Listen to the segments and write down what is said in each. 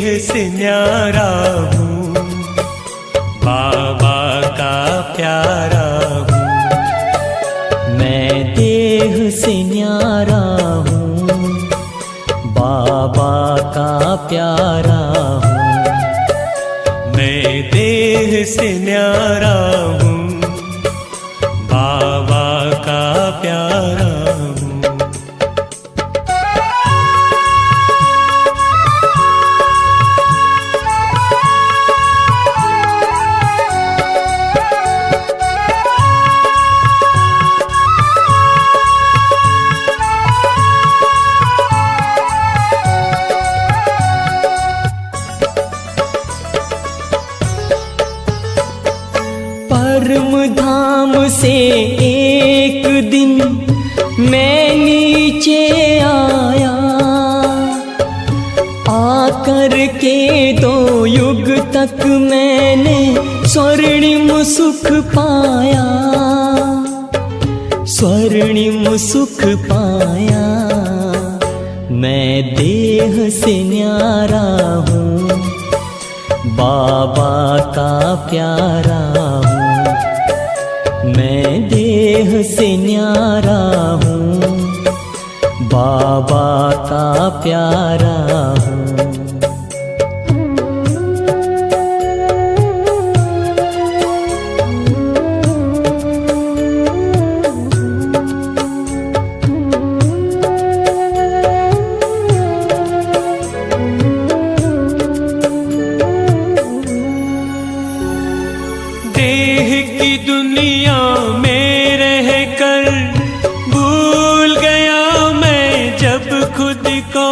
देह से न्यारा हूँ, बाबा का प्यारा हूँ। मैं देह से न्यारा हूँ, बाबा का प्यारा हूँ। मैं देह से न्यारा हूँ, बाबा का प्यारा हूँ। परम धाम से एक दिन मैं नीचे आया, आकर के 2 युग तक मैंने स्वर्णिम सुख पाया, स्वर्णिम सुख पाया। मैं देह से न्यारा हूँ, बाबा का प्यारा हूँ। मैं देह से न्यारा हूँ, बाबा का प्यारा हूँ। देह की दुनिया में रहकर भूल गया मैं जब खुद को,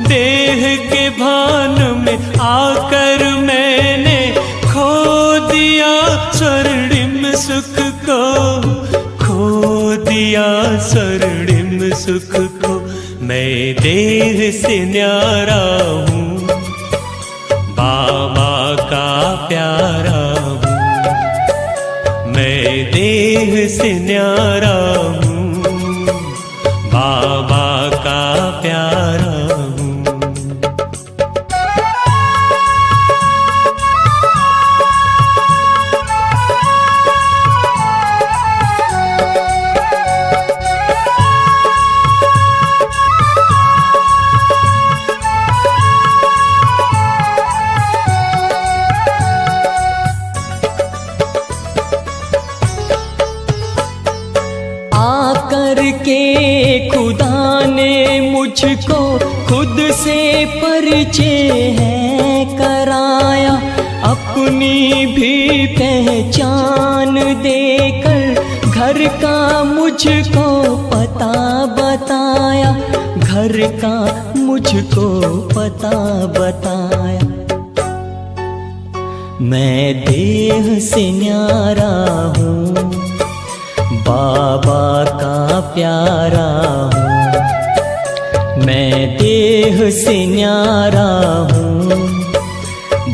देह के भान में आकर मैंने खो दिया स्वर्णिम सुख को, खो दिया स्वर्णिम सुख को। मैं देह से न्यारा हूँ, बाबा का प्यारा हूँ। मैं देह से न्यारा हूँ, बाबा का प्यारा हूँ। आकर के खुदा ने मुझको खुद से परिचय है कराया, अपनी भी पहचान देकर घर का मुझको पता बताया, घर का मुझको पता बताया। मैं देह से न्यारा हूँ, बाबा का प्यारा हूँ। मैं देह से न्यारा हूँ,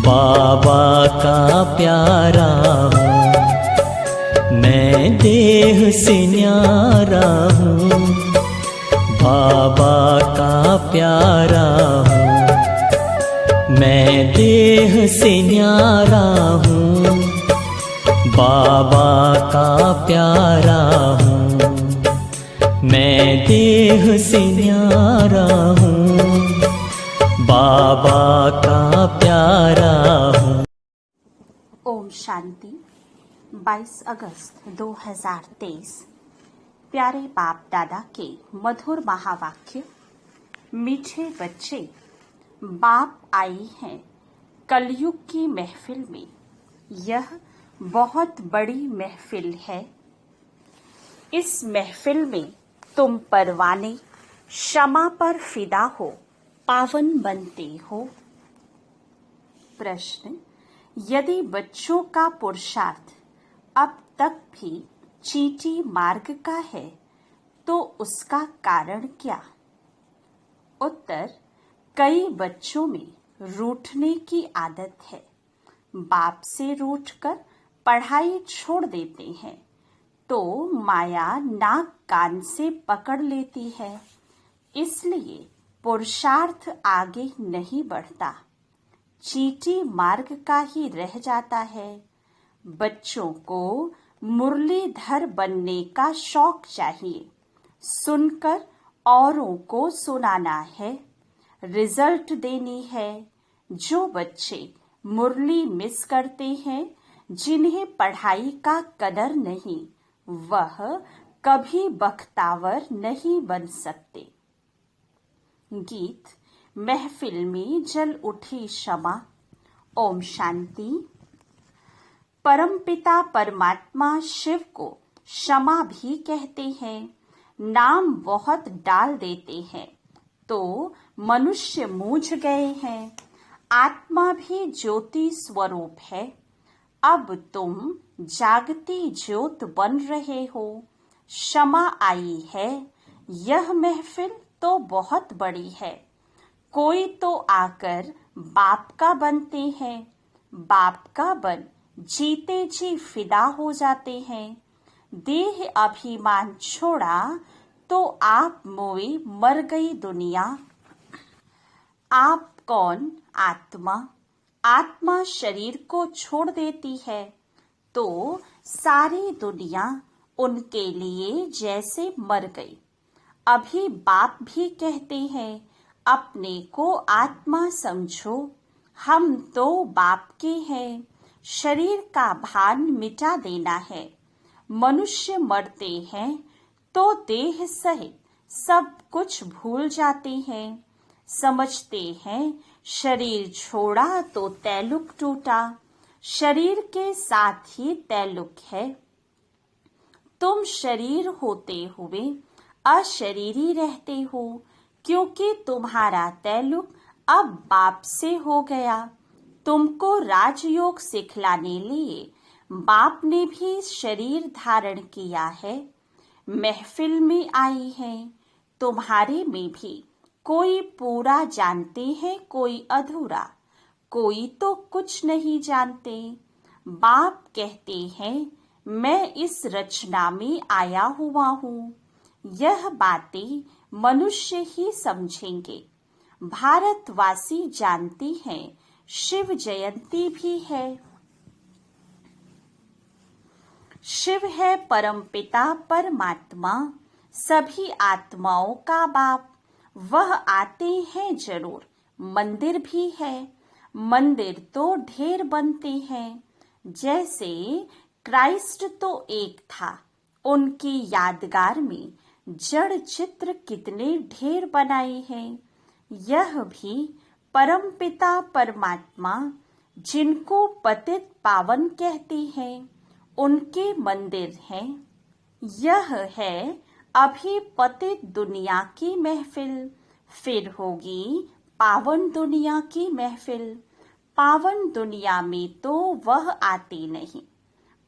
बाबा का प्यारा हूँ। मैं देह से न्यारा हूँ, बाबा का प्यारा हूँ। मैं देह से न्यारा हूँ, बाबा का प्यारा हूँ। मैं देह से न्यारा हूँ, बाबा का प्यारा हूँ। ओम शांति। 22 अगस्त 2023। प्यारे बाप दादा के मधुर महावाक्य। मीठे बच्चे, बाप आए हैं कलयुग की महफिल में। यह बहुत बड़ी महफिल है। इस महफिल में तुम परवाने क्षमा पर फिदा हो, पावन बनते हो। प्रश्न, यदि बच्चों का पुरुषार्थ अब तक भी चींटी मार्ग का है तो उसका कारण क्या? उत्तर, कई बच्चों में रूठने की आदत है। बाप से रूठकर पढ़ाई छोड़ देते हैं तो माया नाक कान से पकड़ लेती है, इसलिए पुरुषार्थ आगे नहीं बढ़ता। चींटी मार्ग का ही रह जाता है। बच्चों को मुरलीधर बनने का शौक चाहिए, सुनकर औरों को सुनाना है, रिजल्ट देनी है। जो बच्चे मुरली मिस करते हैं, जिन्हें पढ़ाई का कदर नहीं, वह कभी बख्तावर नहीं बन सकते। गीत महफिल में जल उठी शमा। ओम शांति। परमपिता परमात्मा शिव को क्षमा भी कहते हैं। नाम बहुत डाल देते हैं तो मनुष्य मूझ गए हैं। आत्मा भी ज्योति स्वरूप है। अब तुम जागती ज्योत बन रहे हो। क्षमा आई है। यह महफिल तो बहुत बड़ी है। कोई तो आकर बाप का बनते हैं। बाप का बन जीते जी फिदा हो जाते हैं। देह अभिमान छोड़ा तो आप मोए मर गई दुनिया। आप कौन? आत्मा। आत्मा शरीर को छोड़ देती है तो सारी दुनिया उनके लिए जैसे मर गई। अभी बाप भी कहते हैं अपने को आत्मा समझो। हम तो बाप के हैं। शरीर का भान मिटा देना है। मनुष्य मरते हैं तो देह सहित सब कुछ भूल जाते हैं। समझते हैं शरीर छोड़ा तो तैलुक टूटा। शरीर के साथ ही तैलुक है। तुम शरीर होते हुए अशरीरी रहते हो, क्योंकि तुम्हारा तैलुक अब बाप से हो गया। तुमको राजयोग सिखलाने लिए बाप ने भी शरीर धारण किया है। महफिल में आई है। तुम्हारे में भी कोई पूरा जानते हैं, कोई अधूरा, कोई तो कुछ नहीं जानते। बाप कहते हैं मैं इस रचना में आया हुआ हूँ। यह बातें मनुष्य ही समझेंगे। भारतवासी जानते हैं शिव जयंती भी है। शिव है परमपिता परमात्मा, सभी आत्माओं का बाप। वह आते हैं जरूर। मंदिर भी है। मंदिर तो ढेर बनते हैं। जैसे क्राइस्ट तो एक था, उनकी यादगार में जड़ चित्र कितने ढेर बनाए हैं। यह भी परमपिता परमात्मा, जिनको पतित पावन कहते हैं, उनके मंदिर हैं। यह है अभी पतित दुनिया की महफिल, फिर होगी पावन दुनिया की महफिल। पावन दुनिया में तो वह आती नहीं।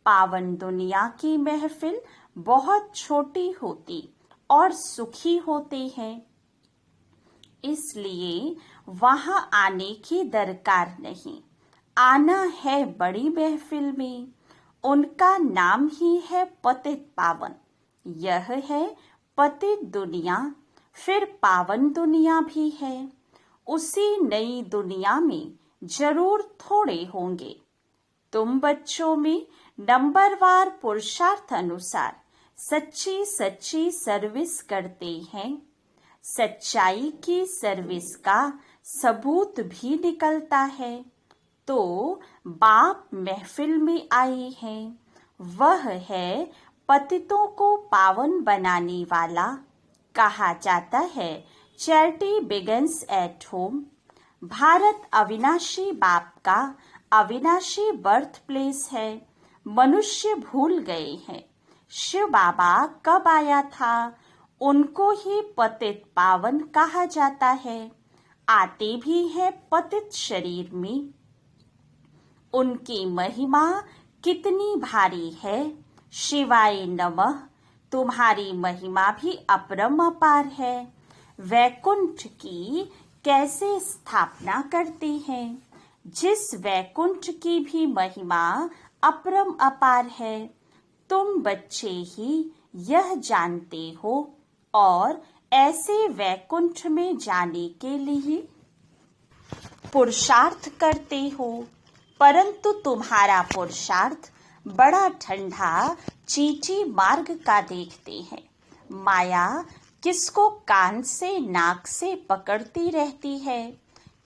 पावन दुनिया की महफिल बहुत छोटी होती और सुखी होते हैं, इसलिए वहां आने की दरकार नहीं। आना है बड़ी महफिल में। उनका नाम ही है पतित पावन। यह है पतित दुनिया। फिर पावन दुनिया भी है। उसी नई दुनिया में जरूर थोड़े होंगे। तुम बच्चों में नंबरवार पुरुषार्थ अनुसार सच्ची सच्ची सर्विस करते हैं। सच्चाई की सर्विस का सबूत भी निकलता है। तो बाप महफिल में आए हैं। वह है पतितों को पावन बनाने वाला। कहा जाता है charity begins at home. Bharat अविनाशी बाप का अविनाशी बर्थ प्लेस है। मनुष्य भूल गए हैं शिव बाबा कब आया था। उनको ही पतित पावन कहा जाता है। आते भी है पतित शरीर में। उनकी महिमा कितनी भारी है। शिवाय नमः। तुम्हारी महिमा भी अपरम अपार है। वैकुंठ की कैसे स्थापना करते हैं। जिस वैकुंठ की भी महिमा अपरम अपार है, तुम बच्चे ही यह जानते हो। और ऐसे वैकुंठ में जाने के लिए पुरुषार्थ करते हो, परंतु तुम्हारा पुरुषार्थ बड़ा ठंडा चींटी मार्ग का देखते हैं। माया किसको कान से नाक से पकड़ती रहती है,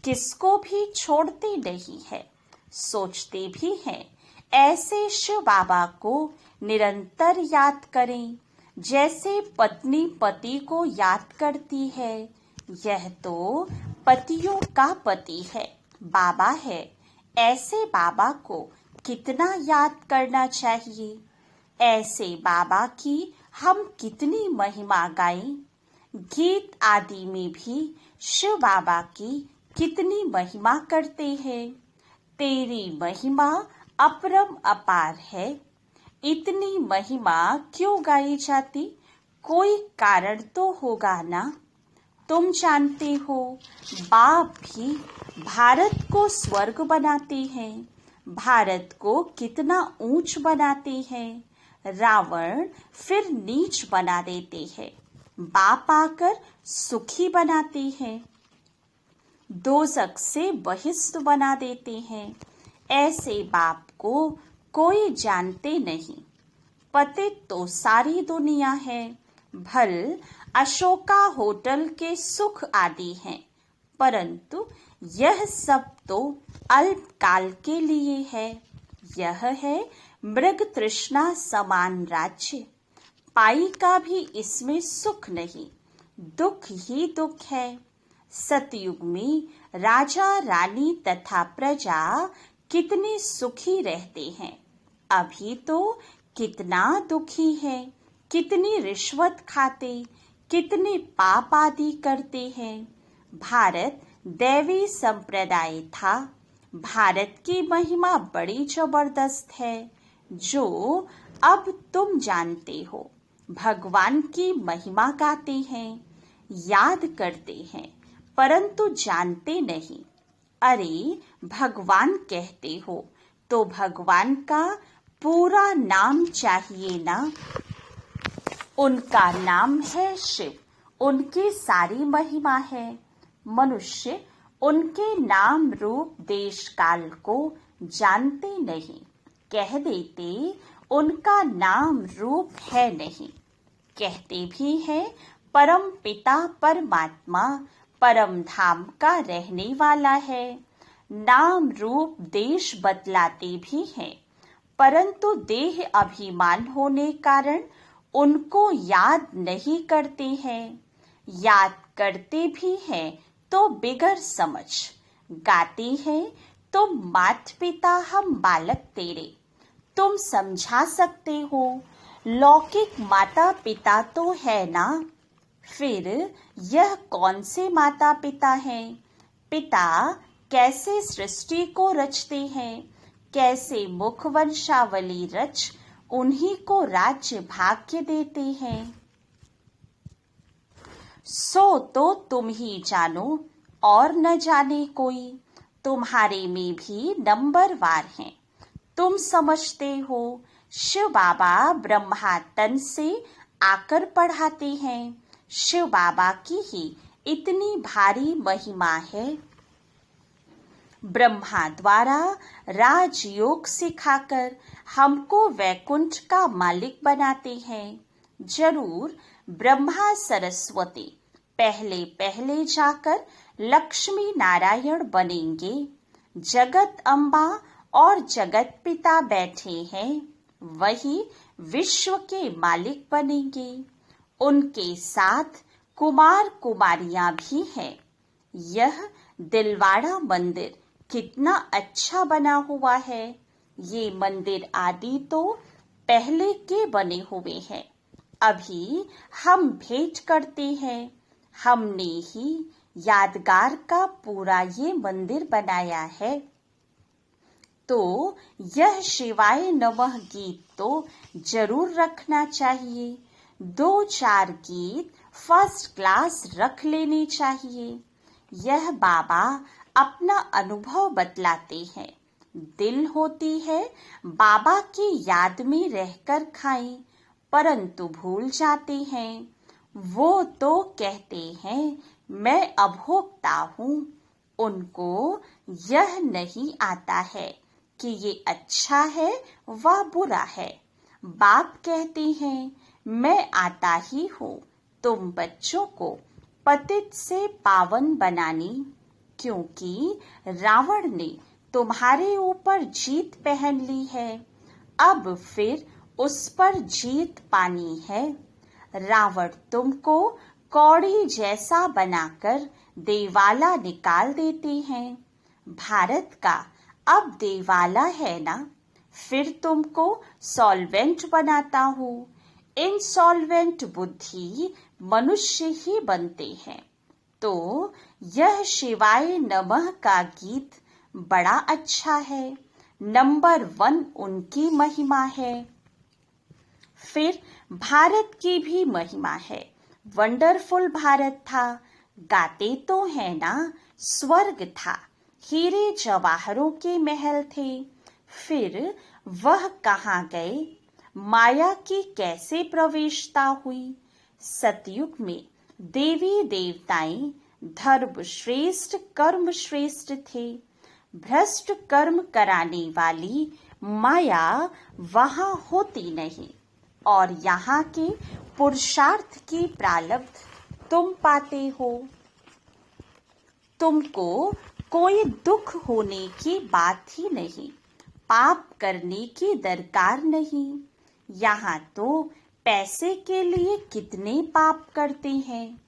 किसको भी छोड़ती नहीं है। सोचते भी हैं ऐसे शिव बाबा को निरंतर याद करें, जैसे पत्नी पति को याद करती है। यह तो पतियों का पति है, बाबा है। ऐसे बाबा को कितना याद करना चाहिए। ऐसे बाबा की हम कितनी महिमा गाएं। गीत आदि में भी शिव बाबा की कितनी महिमा करते हैं। तेरी महिमा अपरम अपार है। इतनी महिमा क्यों गाई जाती, कोई कारण तो होगा ना। तुम जानते हो बाप भी भारत को स्वर्ग बनाते हैं, भारत को कितना ऊंच बनाते हैं। रावण फिर नीच बना देते हैं, बाप आकर सुखी बनाते हैं, दोजख से बहिष्ठ बना देते हैं। ऐसे बाप को कोई जानते नहीं। पतित तो सारी दुनिया है, भल अशोका होटल के सुख आदि हैं, परंतु यह सब तो अल्पकाल के लिए है। यह है मृग तृष्णा समान राज्य, पाई का भी इसमें सुख नहीं, दुख ही दुख है। सतयुग में राजा रानी तथा प्रजा कितने सुखी रहते हैं, अभी तो कितना दुखी है, कितनी रिश्वत खाते, कितने पाप आदि करते हैं। भारत दैवी संप्रदाय था। भारत की महिमा बड़ी जबरदस्त है, जो अब तुम जानते हो। भगवान की महिमा गाते हैं, याद करते हैं, परंतु जानते नहीं। अरे भगवान कहते हो तो भगवान का पूरा नाम चाहिए ना। उनका नाम है शिव, उनकी सारी महिमा है। मनुष्य उनके नाम रूप देश काल को जानते नहीं, कह देते उनका नाम रूप है नहीं। कहते भी हैं परम पिता परमात्मा परम धाम का रहने वाला है। नाम रूप देश बतलाते भी हैं, परंतु देह अभिमान होने कारण उनको याद नहीं करते हैं। याद करते भी हैं तो बिगड़ समझ। गाते हैं तुम मात पिता हम बालक तेरे, तुम समझा सकते हो। लौकिक माता पिता तो है ना, फिर यह कौन से माता पिता हैं। पिता कैसे सृष्टि को रचते हैं, कैसे मुख वंशावली रच उन्हीं को राज्य भाग्य देते हैं। सो तो तुम ही जानो और न जाने कोई। तुम्हारे में भी नंबरवार हैं। तुम समझते हो शिव बाबा ब्रह्मा तन से आकर पढ़ाते हैं। शिव बाबा की ही इतनी भारी महिमा है। ब्रह्मा द्वारा राजयोग सिखाकर हमको वैकुंठ का मालिक बनाते हैं। जरूर ब्रह्मा सरस्वती पहले पहले जाकर लक्ष्मी नारायण बनेंगे। जगत अम्बा और जगत पिता बैठे हैं, वही विश्व के मालिक बनेंगे। उनके साथ कुमार कुमारियां भी हैं। यह दिलवाड़ा मंदिर कितना अच्छा बना हुआ है। ये मंदिर आदि तो पहले के बने हुए हैं, अभी हम भेंट करते हैं। हमने ही यादगार का पूरा ये मंदिर बनाया है। तो यह शिवाय नमः गीत तो जरूर रखना चाहिए। 2-4 गीत फर्स्ट क्लास रख लेने चाहिए। यह बाबा अपना अनुभव बतलाते हैं। दिल होती है बाबा की याद में रहकर खाएं, परंतु भूल जाते हैं। वो तो कहते हैं मैं अभोक्ता हूँ, उनको यह नहीं आता है कि ये अच्छा है व बुरा है। बाप कहते हैं, मैं आता ही हूँ तुम बच्चों को पतित से पावन बनाने, क्योंकि रावण ने तुम्हारे ऊपर जीत पहन ली है। अब फिर उस पर जीत पानी है। रावण तुमको कौड़ी जैसा बनाकर देवाला निकाल देते हैं। भारत का अब देवाला है ना, फिर तुमको सॉल्वेंट बनाता हूँ। इनसॉल्वेंट बुद्धि मनुष्य ही बनते हैं। तो यह शिवाय नमः का गीत बड़ा अच्छा है। नंबर 1 उनकी महिमा है। फिर भारत की भी महिमा है। वंडरफुल भारत था, गाते तो है ना, स्वर्ग था, हीरे जवाहरों के महल थे। फिर वह कहाँ गए? माया की कैसे प्रवेशता हुई? सतयुग में देवी देवताएं धर्म श्रेष्ठ कर्म श्रेष्ठ थे। भ्रष्ट कर्म कराने वाली माया वहाँ होती नहीं, और यहाँ के पुरुषार्थ की प्रारब्ध तुम पाते हो। तुमको कोई दुख होने की बात ही नहीं, पाप करने की दरकार नहीं। यहाँ तो पैसे के लिए कितने पाप करते हैं।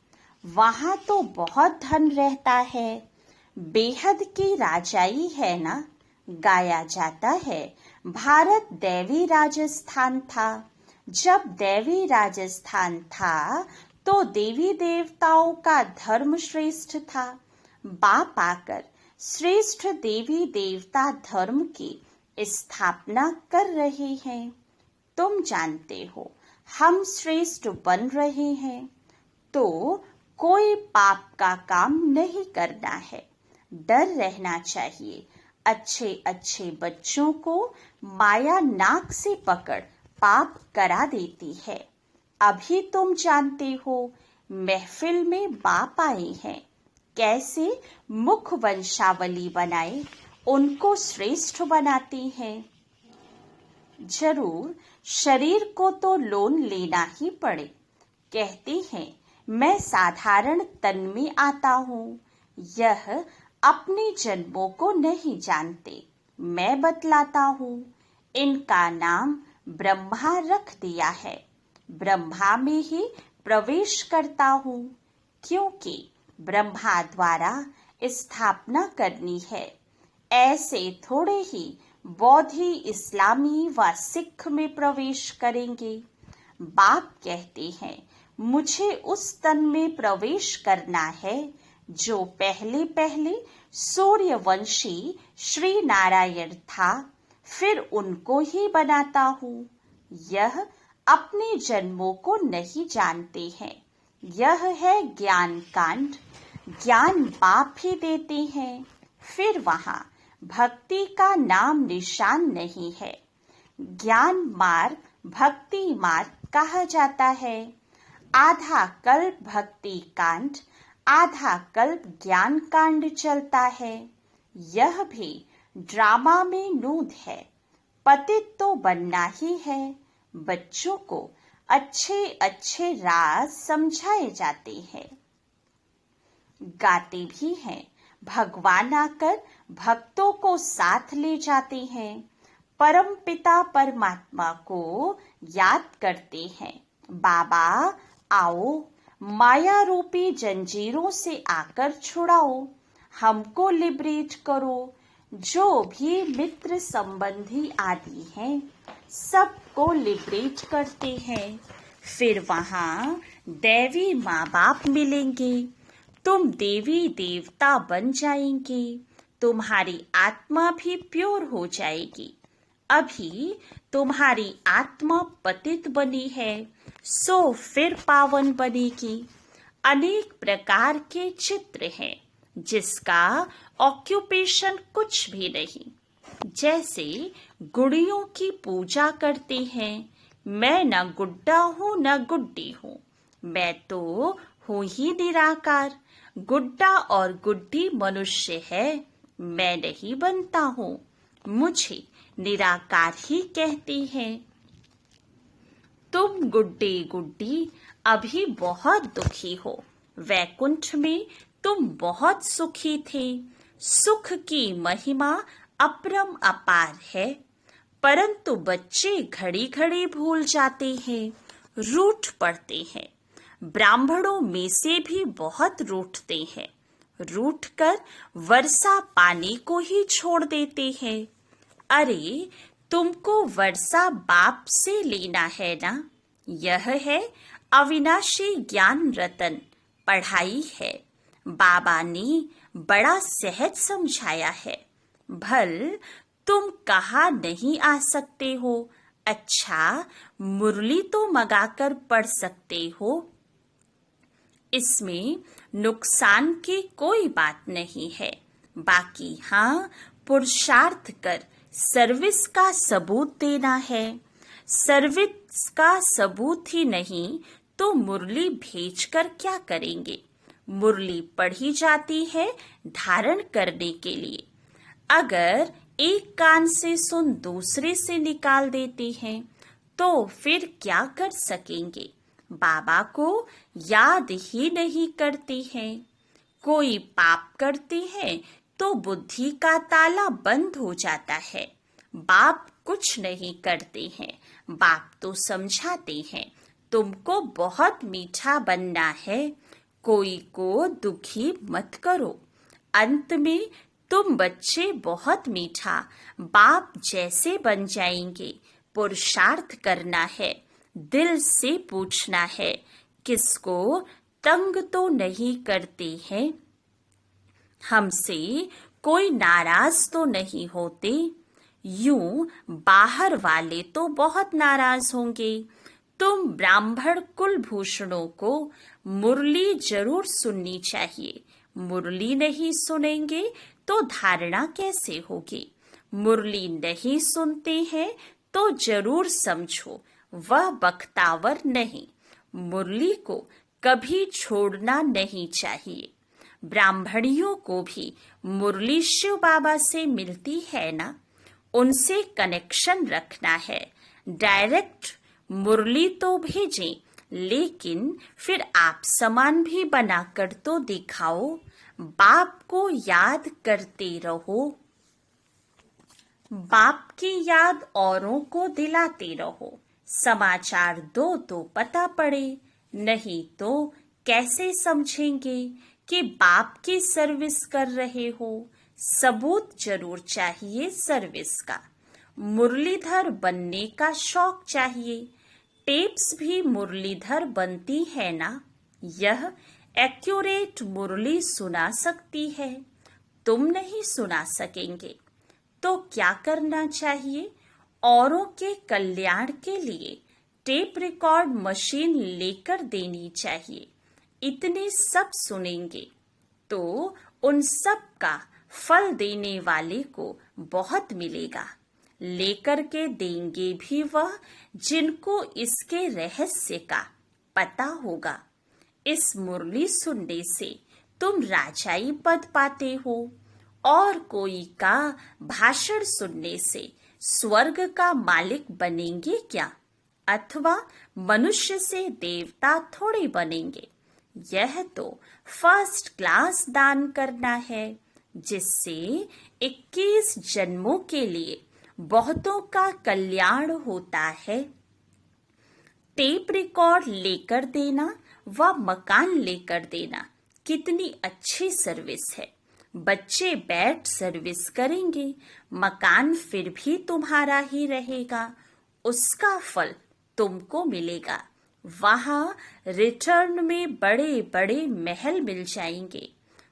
वहाँ तो बहुत धन रहता है। बेहद की राजाई है ना। गाया जाता है, भारत दैवी राजस्थान था। जब दैवी राजस्थान था तो देवी देवताओं का धर्म श्रेष्ठ था। बाप आकर श्रेष्ठ देवी देवता धर्म की स्थापना कर रहे हैं। तुम जानते हो हम श्रेष्ठ बन रहे हैं, तो कोई पाप का काम नहीं करना है। डर रहना चाहिए। अच्छे अच्छे बच्चों को माया नाक से पकड़ पाप करा देती है। अभी तुम जानते हो महफिल में बाप आए हैं, कैसे मुख वंशावली बनाए उनको श्रेष्ठ बनाते हैं। जरूर शरीर को तो लोन लेना ही पड़े। कहते हैं मैं साधारण तन में आता हूँ। यह अपने जन्मों को नहीं जानते, मैं बतलाता हूँ। इनका नाम ब्रह्मा रख दिया है। ब्रह्मा में ही प्रवेश करता हूँ, क्योंकि ब्रह्मा द्वारा स्थापना करनी है। ऐसे थोड़े ही बौद्धि, इस्लामी व सिख में प्रवेश करेंगे। बाप कहते हैं मुझे उस तन में प्रवेश करना है जो पहले पहले सूर्यवंशी श्री नारायण था, फिर उनको ही बनाता हूँ। यह अपने जन्मों को नहीं जानते हैं। यह है ज्ञान कांड। ज्ञान बाप ही देते हैं। फिर वहाँ भक्ति का नाम निशान नहीं है। ज्ञान मार्ग भक्ति मार्ग कहा जाता है। आधा कल्प भक्ति कांड, आधा कल्प ज्ञान कांड चलता है। यह भी ड्रामा में नूद है। पतित तो बनना ही है। बच्चों को अच्छे अच्छे राज समझाए जाते हैं। गाते भी हैं। भगवान आकर भक्तों को साथ ले जाते हैं। परम पिता परमात्मा को याद करते हैं। बाबा आओ, माया रूपी जंजीरों से आकर छुड़ाओ, हमको लिबरेट करो। जो भी मित्र संबंधी आदि हैं, सबको लिबरेट करते हैं। फिर वहाँ देवी माँ बाप मिलेंगे। तुम देवी देवता बन जाएंगे। तुम्हारी आत्मा भी प्योर हो जाएगी। अभी तुम्हारी आत्मा पतित बनी है, सो फिर पावन बनेगी। अनेक प्रकार के चित्र हैं, जिसका ऑक्यूपेशन कुछ भी नहीं। जैसे गुड़ियों की पूजा करते हैं। मैं न गुड्डा हूँ न गुड्डी हूँ, मैं तो हूँ ही निराकार। गुड्डा और गुड्डी मनुष्य है, मैं नहीं बनता हूँ, मुझे निराकार ही कहते हैं। तुम गुड्डे गुड्डी अभी बहुत दुखी हो, वैकुंठ में तुम बहुत सुखी थे। सुख की महिमा अपरम अपार है, परंतु बच्चे घड़ी घड़ी भूल जाते हैं, रूठ पड़ते हैं। ब्राह्मणों में से भी बहुत रूठते हैं, रूठ कर वर्षा पानी को ही छोड़ देते हैं। अरे तुमको वर्षा बाप से लेना है ना, यह है अविनाशी ज्ञान रतन, पढ़ाई है। बाबा ने बड़ा सहज समझाया है। भल तुम कहाँ नहीं आ सकते हो, अच्छा मुरली तो मगाकर पढ़ सकते हो। इसमें नुकसान की कोई बात नहीं है। बाकी हाँ, पुरुषार्थ कर सर्विस का सबूत देना है। सर्विस का सबूत ही नहीं तो मुरली भेजकर क्या करेंगे। मुरली पढ़ी जाती है धारण करने के लिए। अगर एक कान से सुन दूसरे से निकाल देते हैं तो फिर क्या कर सकेंगे। बाबा को याद ही नहीं करते हैं। कोई पाप करते हैं तो बुद्धि का ताला बंद हो जाता है। बाप कुछ नहीं करते हैं, बाप तो समझाते हैं तुमको बहुत मीठा बनना है, कोई को दुखी मत करो। अंत में तुम बच्चे बहुत मीठा बाप जैसे बन जाएंगे। पुरुषार्थ करना है, दिल से पूछना है, किसको तंग तो नहीं करते हैं, हमसे कोई नाराज तो नहीं होते। यूं बाहर वाले तो बहुत नाराज होंगे। तुम ब्राह्मण कुलभूषणों को मुरली जरूर सुननी चाहिए। मुरली नहीं सुनेंगे तो धारणा कैसे होगी। मुरली नहीं सुनते हैं तो जरूर समझो वह बख्तावर नहीं। मुरली को कभी छोड़ना नहीं चाहिए। ब्राह्मणियों को भी मुरली शिव बाबा से मिलती है ना, उनसे कनेक्शन रखना है। डायरेक्ट मुरली तो भेजें, लेकिन फिर आप समान भी बनाकर तो दिखाओ। बाप को याद करते रहो, बाप की याद औरों को दिलाते रहो। समाचार दो तो पता पड़े, नहीं तो कैसे समझेंगे कि बाप की सर्विस कर रहे हो। सबूत जरूर चाहिए सर्विस का। मुरलीधर बनने का शौक चाहिए। टेप्स भी मुरलीधर बनती है ना, यह एक्यूरेट मुरली सुना सकती है। तुम नहीं सुना सकेंगे तो क्या करना चाहिए। औरों के कल्याण के लिए टेप रिकॉर्ड मशीन लेकर देनी चाहिए। इतने सब सुनेंगे तो उन सब का फल देने वाले को बहुत मिलेगा। लेकर के देंगे भी वह जिनको इसके रहस्य का पता होगा। इस मुरली सुनने से तुम राजाई पद पाते हो, और कोई का भाषण सुनने से स्वर्ग का मालिक बनेंगे क्या, अथवा मनुष्य से देवता थोड़े बनेंगे। यह तो फर्स्ट क्लास दान करना है, जिससे 21 जन्मों के लिए बहुतों का कल्याण होता है। टेप रिकॉर्ड लेकर देना व मकान लेकर देना कितनी अच्छी सर्विस है। बच्चे बैठ सर्विस करेंगे, मकान फिर भी तुम्हारा ही रहेगा, उसका फल तुमको मिलेगा। वहाँ रिटर्न में बड़े बड़े महल मिल जाएंगे।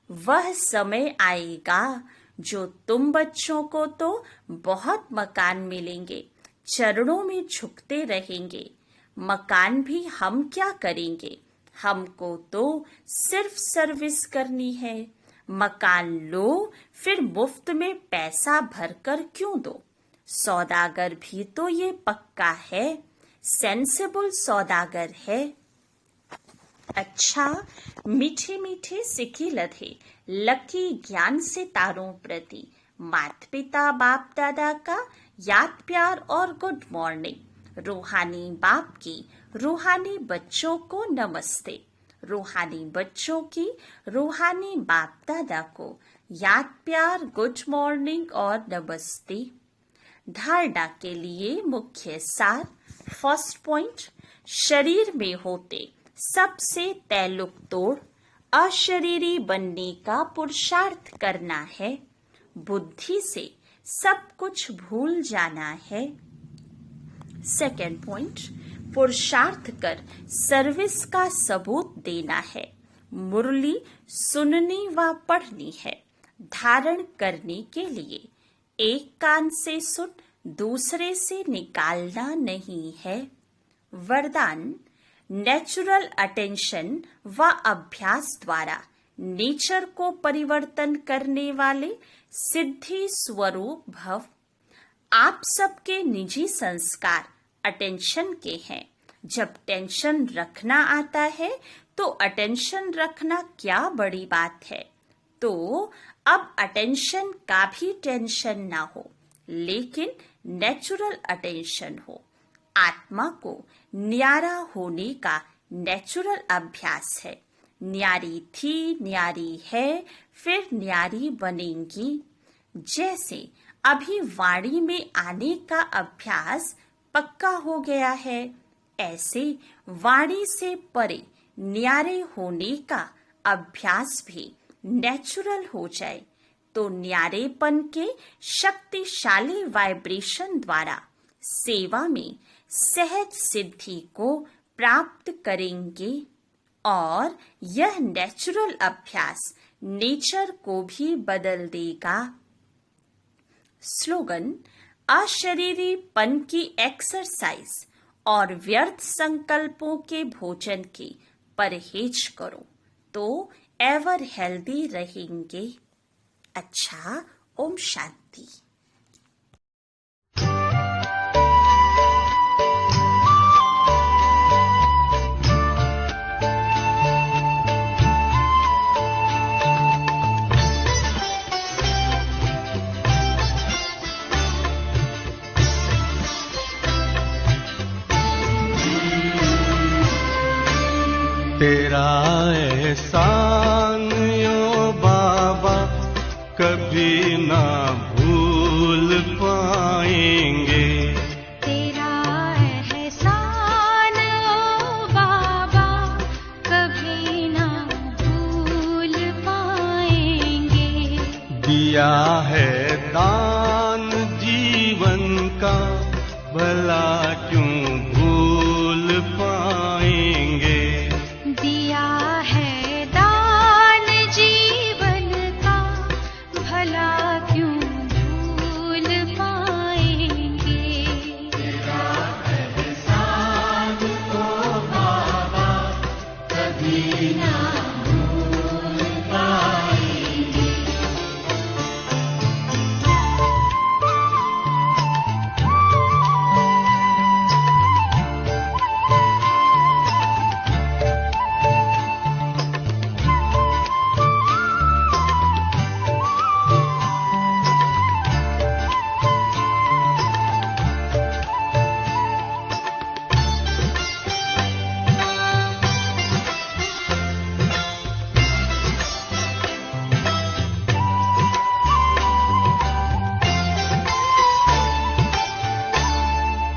वह समय आएगा जो तुम बच्चों को तो बहुत मकान मिलेंगे, चरणों में झुकते रहेंगे। मकान भी हम क्या करेंगे, हमको तो सिर्फ सर्विस करनी है। मकान लो फिर मुफ्त में पैसा भरकर क्यों दो। सौदागर भी तो ये पक्का है, सेंसिबल सौदागर है। अच्छा, मीठे मीठे सिक्के लधे लकी ज्ञान से तारों प्रति माता पिता बाप दादा का याद प्यार और गुड मॉर्निंग। रूहानी बाप की रूहानी बच्चों को नमस्ते। रूहानी बच्चों की रूहानी बाप दादा को याद प्यार गुड मॉर्निंग और नमस्ते। धारणा के लिए मुख्य सार। फर्स्ट पॉइंट, शरीर में होते सबसे तैलुक तोड़ अशरीरी बनने का पुरुषार्थ करना है। बुद्धि से सब कुछ भूल जाना है। सेकेंड पॉइंट, पुरुषार्थ कर सर्विस का सबूत देना है। मुरली सुननी व पढ़नी है। धारण करने के लिए एक कान से सुन दूसरे से निकालना नहीं है। वरदान, नेचुरल अटेंशन व अभ्यास द्वारा नेचर को परिवर्तन करने वाले सिद्धि स्वरूप भव। आप सबके निजी संस्कार अटेंशन के हैं। जब टेंशन रखना आता है तो अटेंशन रखना क्या बड़ी बात है। तो अब अटेंशन का भी टेंशन ना हो, लेकिन नेचुरल अटेंशन हो। आत्मा को न्यारा होने का नेचुरल अभ्यास है। न्यारी थी, न्यारी है, फिर न्यारी बनेंगी। जैसे अभी वाणी में आने का अभ्यास पक्का हो गया है, ऐसे वाणी से परे न्यारे होने का अभ्यास भी नेचुरल हो जाए तो न्यारेपन के शक्तिशाली वाइब्रेशन द्वारा सेवा में सहज सिद्धि को प्राप्त करेंगे। और यह नेचुरल अभ्यास नेचर को भी बदल देगा। स्लोगन, अशरीरीपन की एक्सरसाइज और व्यर्थ संकल्पों के भोजन की परहेज करो तो एवर हेल्दी रहेंगे। अच्छा, ओम शांति। तेरा एहसान यो बाबा कभी ना भूल पाएंगे। तेरा एहसान ओ बाबा कभी ना भूल पाएंगे। दिया है दान जीवन का भला क्यों भूल पाएंगे। दिया है दान जीवन का भला क्यों भूल पाएंगे। तेरा एहसान तो बाबा कभी ना भूल पाएंगे।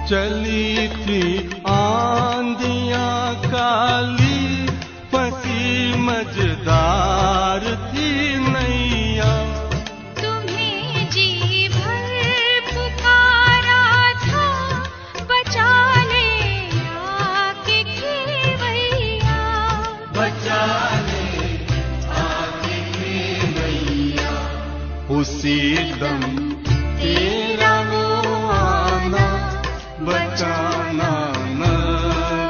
चली थी आंधियां काली, फंसी मझदार थी नैया। तुम्हें जी भर पुकारा था, बचा ले आके खेवैया। बचा ले आके खेवैया। उसी दम तेरा वो आना बचाना न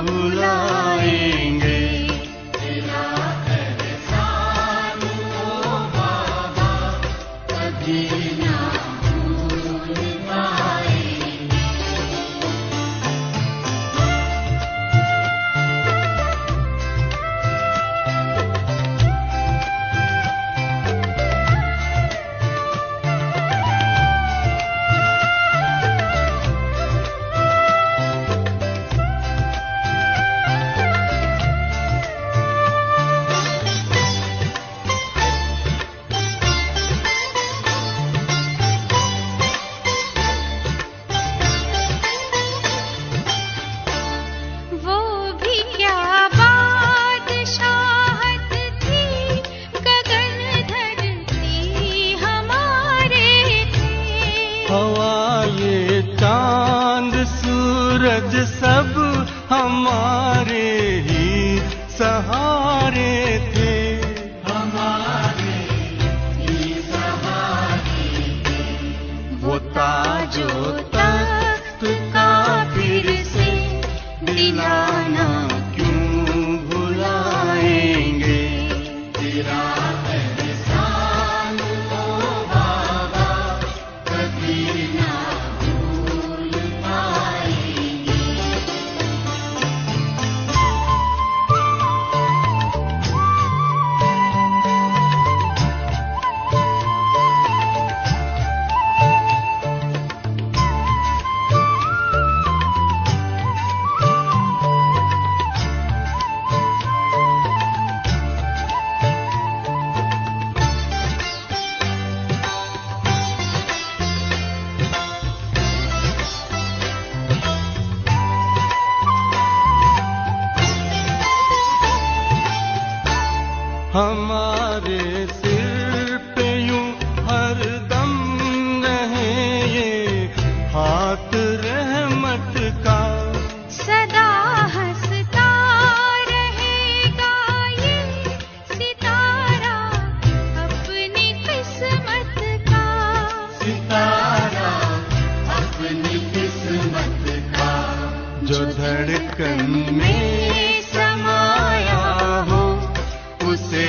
भुलाएंगे। तेरा एहसान ओ बाबा कभी ना भूल पाएंगे। सूरज सब हमारे ही सहारे थे, हमारे ही सहारे थे। वो ताजो तख्त का फिर से दिलाना क्यों भुलाएंगे। तेरा एहसान ओ बाबा कभी ना भूल पाएंगे। हमारे सिर पे यूं हरदम रहे ये हाथ रहमत का, सदा हंसता रहेगा ये सितारा अपनी किस्मत का, सितारा अपनी किस्मत का। जो धड़कन में समाया हो उसे